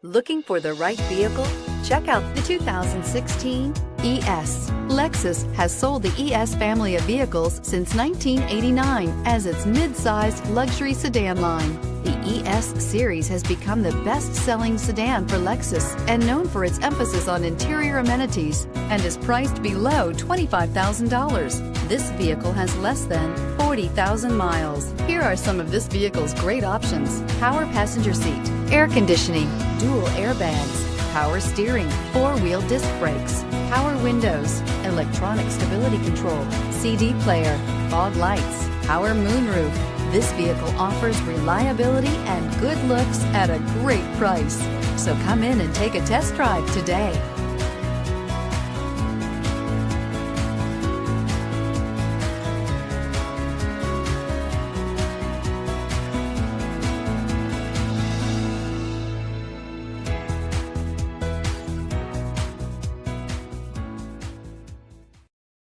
Looking for the right vehicle? Check out the 2016 ES. Lexus has sold the ES family of vehicles since 1989 as its mid-sized luxury sedan line. The ES series has become the best-selling sedan for Lexus and known for its emphasis on interior amenities and is priced below $25,000. This vehicle has less than 40,000 miles. Here are some of this vehicle's great options: power passenger seat, air conditioning, dual airbags, power steering, four-wheel disc brakes, power windows, electronic stability control, CD player, fog lights, power moonroof. This vehicle offers reliability and good looks at a great price. So come in and take a test drive today.